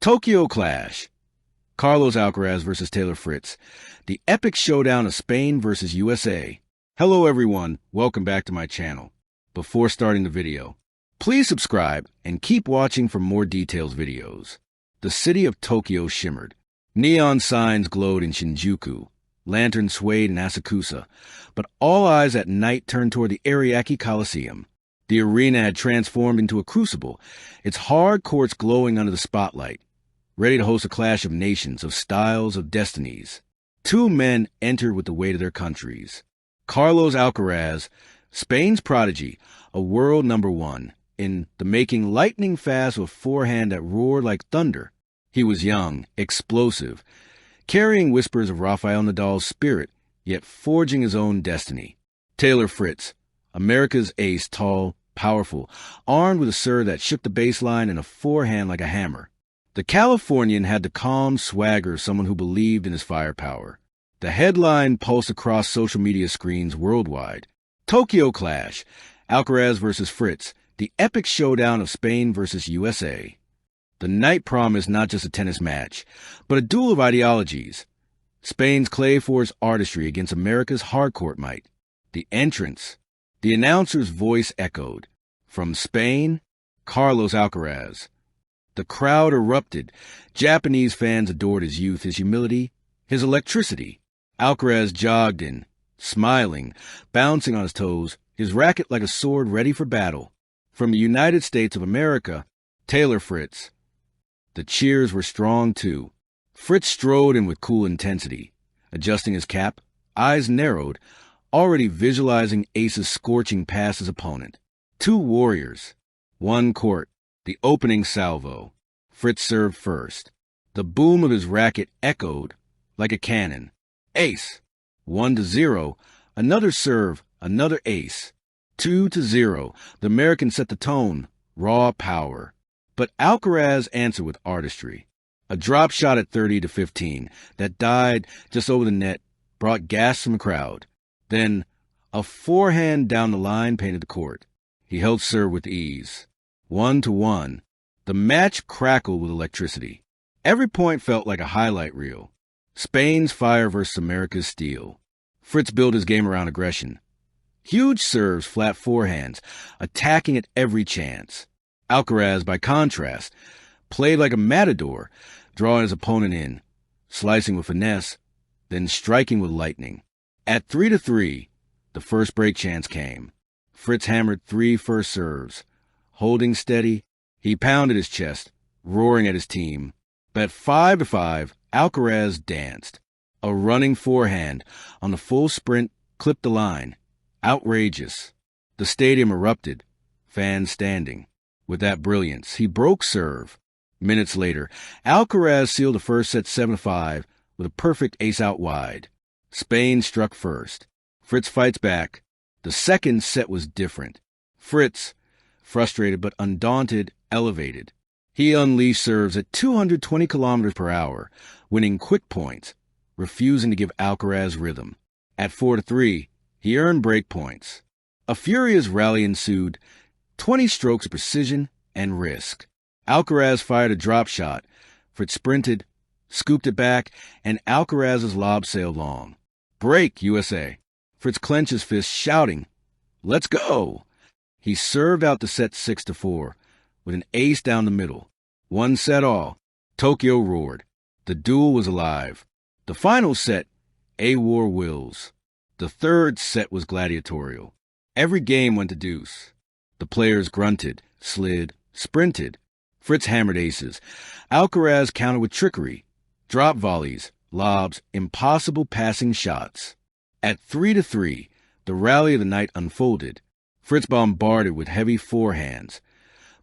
Tokyo Clash. Carlos Alcaraz versus Taylor Fritz. The epic showdown of Spain versus USA. Hello everyone, welcome back to my channel. Before starting the video, please subscribe and keep watching for more details videos. The city of Tokyo shimmered. Neon signs glowed in Shinjuku. Lanterns swayed in Asakusa. But all eyes at night turned toward the Ariake Coliseum. The arena had transformed into a crucible, its hard courts glowing under the spotlight, ready to host a clash of nations, of styles, of destinies. Two men entered with the weight of their countries. Carlos Alcaraz, Spain's prodigy, a world number one, in the making lightning fast with forehand that roared like thunder. He was young, explosive, carrying whispers of Rafael Nadal's spirit, yet forging his own destiny. Taylor Fritz, America's ace, tall, powerful, armed with a serve that shook the baseline and a forehand like a hammer. The Californian had the calm swagger of someone who believed in his firepower. The headline pulsed across social media screens worldwide. Tokyo Clash, Alcaraz versus Fritz, the epic showdown of Spain versus USA. The night promised not just a tennis match, but a duel of ideologies. Spain's clay-forged artistry against America's hardcourt might. The entrance. The announcer's voice echoed. From Spain, Carlos Alcaraz. The crowd erupted. Japanese fans adored his youth, his humility, his electricity. Alcaraz jogged in, smiling, bouncing on his toes, his racket like a sword ready for battle. From the United States of America, Taylor Fritz. The cheers were strong, too. Fritz strode in with cool intensity, adjusting his cap, eyes narrowed, already visualizing aces scorching past his opponent. Two warriors. One court. The opening salvo. Fritz served first. The boom of his racket echoed like a cannon. Ace. 1-0. Another serve. Another ace. 2-0. The American set the tone. Raw power. But Alcaraz answered with artistry. A drop shot at 30-15 that died just over the net brought gas from the crowd. Then a forehand down the line painted the court. He held serve with ease. 1-1. The match crackled with electricity. Every point felt like a highlight reel. Spain's fire versus America's steel. Fritz built his game around aggression. Huge serves, flat forehands, attacking at every chance. Alcaraz, by contrast, played like a matador, drawing his opponent in, slicing with finesse, then striking with lightning. At 3-3, the first break chance came. Fritz hammered 3 first serves. Holding steady, he pounded his chest, roaring at his team. But at 5-5, Alcaraz danced. A running forehand on the full sprint clipped the line. Outrageous. The stadium erupted, fans standing. With that brilliance, he broke serve. Minutes later, Alcaraz sealed the first set 7-5 with a perfect ace out wide. Spain struck first. Fritz fights back. The second set was different. Fritz, frustrated but undaunted, elevated. He unleashed serves at 220 kilometers per hour, winning quick points, refusing to give Alcaraz rhythm. At 4-3, he earned break points. A furious rally ensued, 20 strokes of precision and risk. Alcaraz fired a drop shot. Fritz sprinted, scooped it back, and Alcaraz's lob sailed long. Break, USA. Fritz clenched his fist, shouting, "Let's go!" He served out the set 6-4, with an ace down the middle. 1 set all. Tokyo roared. The duel was alive. The final set, A War wills. The third set was gladiatorial. Every game went to deuce. The players grunted, slid, sprinted. Fritz hammered aces. Alcaraz countered with trickery. Drop volleys, lobs, impossible passing shots. At 3-3, the rally of the night unfolded. Fritz bombarded with heavy forehands,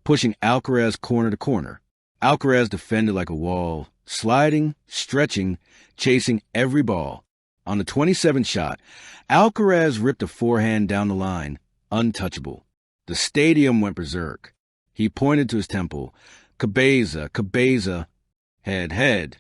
pushing Alcaraz corner to corner. Alcaraz defended like a wall, sliding, stretching, chasing every ball. On the 27th shot, Alcaraz ripped a forehand down the line, untouchable. The stadium went berserk. He pointed to his temple. Cabeza, Cabeza, head.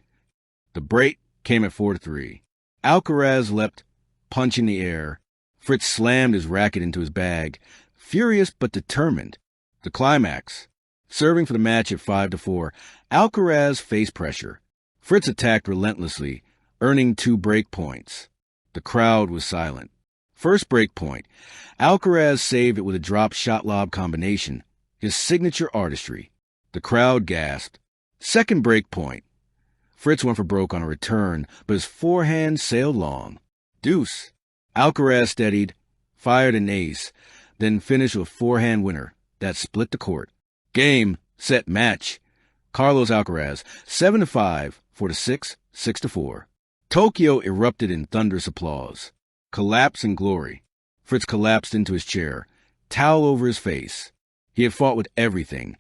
The break came at 4-3. Alcaraz leapt, punching the air. Fritz slammed his racket into his bag, furious but determined. The climax. Serving for the match at 5-4, Alcaraz faced pressure. Fritz attacked relentlessly, earning 2 break points. The crowd was silent. First break point, Alcaraz saved it with a drop shot lob combination, his signature artistry. The crowd gasped. Second break point, Fritz went for broke on a return, but his forehand sailed long. Deuce. Alcaraz steadied, fired an ace, then finished with a forehand winner that split the court. Game, set, match. Carlos Alcaraz, 7-5, 4-6, 6-4. Tokyo erupted in thunderous applause. Collapse and glory. Fritz collapsed into his chair, towel over his face. He had fought with everything.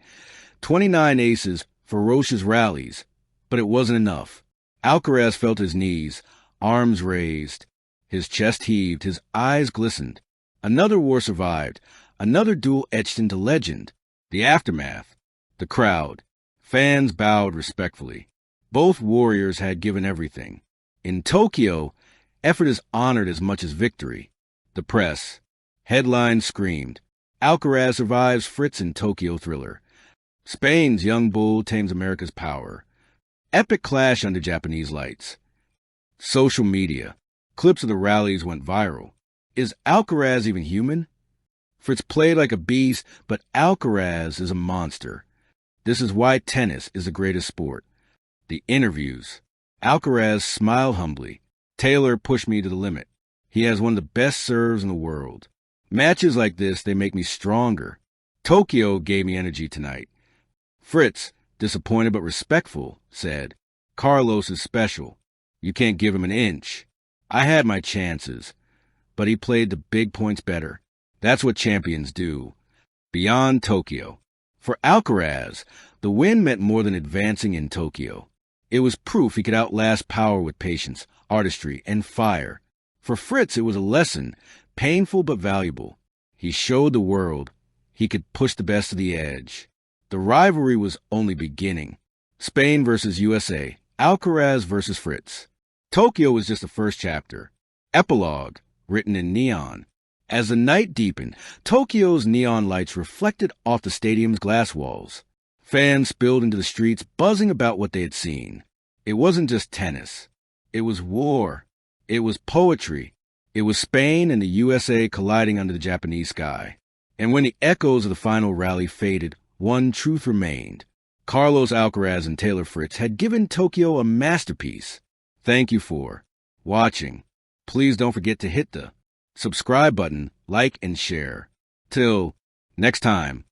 29 aces, ferocious rallies. But it wasn't enough. Alcaraz felt his knees, arms raised. His chest heaved, his eyes glistened. Another war survived, another duel etched into legend. The aftermath. The crowd. Fans bowed respectfully. Both warriors had given everything. In Tokyo, effort is honored as much as victory. The press. Headlines screamed. Alcaraz survives Fritz in Tokyo thriller. Spain's young bull tames America's power. Epic clash under Japanese lights. Social media. Clips of the rallies went viral. Is Alcaraz even human? Fritz played like a beast, but Alcaraz is a monster. This is why tennis is the greatest sport. The interviews. Alcaraz smiled humbly. Taylor pushed me to the limit. He has one of the best serves in the world. Matches like this, they make me stronger. Tokyo gave me energy tonight. Fritz, disappointed but respectful, said, Carlos is special. You can't give him an inch. I had my chances, but he played the big points better. That's what champions do. Beyond Tokyo. For Alcaraz, the win meant more than advancing in Tokyo. It was proof he could outlast power with patience, artistry, and fire. For Fritz, it was a lesson, painful but valuable. He showed the world he could push the best to the edge. The rivalry was only beginning. Spain versus USA, Alcaraz versus Fritz. Tokyo was just the first chapter. Epilogue, written in neon. As the night deepened, Tokyo's neon lights reflected off the stadium's glass walls. Fans spilled into the streets, buzzing about what they had seen. It wasn't just tennis. It was war. It was poetry. It was Spain and the USA colliding under the Japanese sky. And when the echoes of the final rally faded, one truth remained. Carlos Alcaraz and Taylor Fritz had given Tokyo a masterpiece. Thank you for watching. Please don't forget to hit the subscribe button, like, and share. Till next time.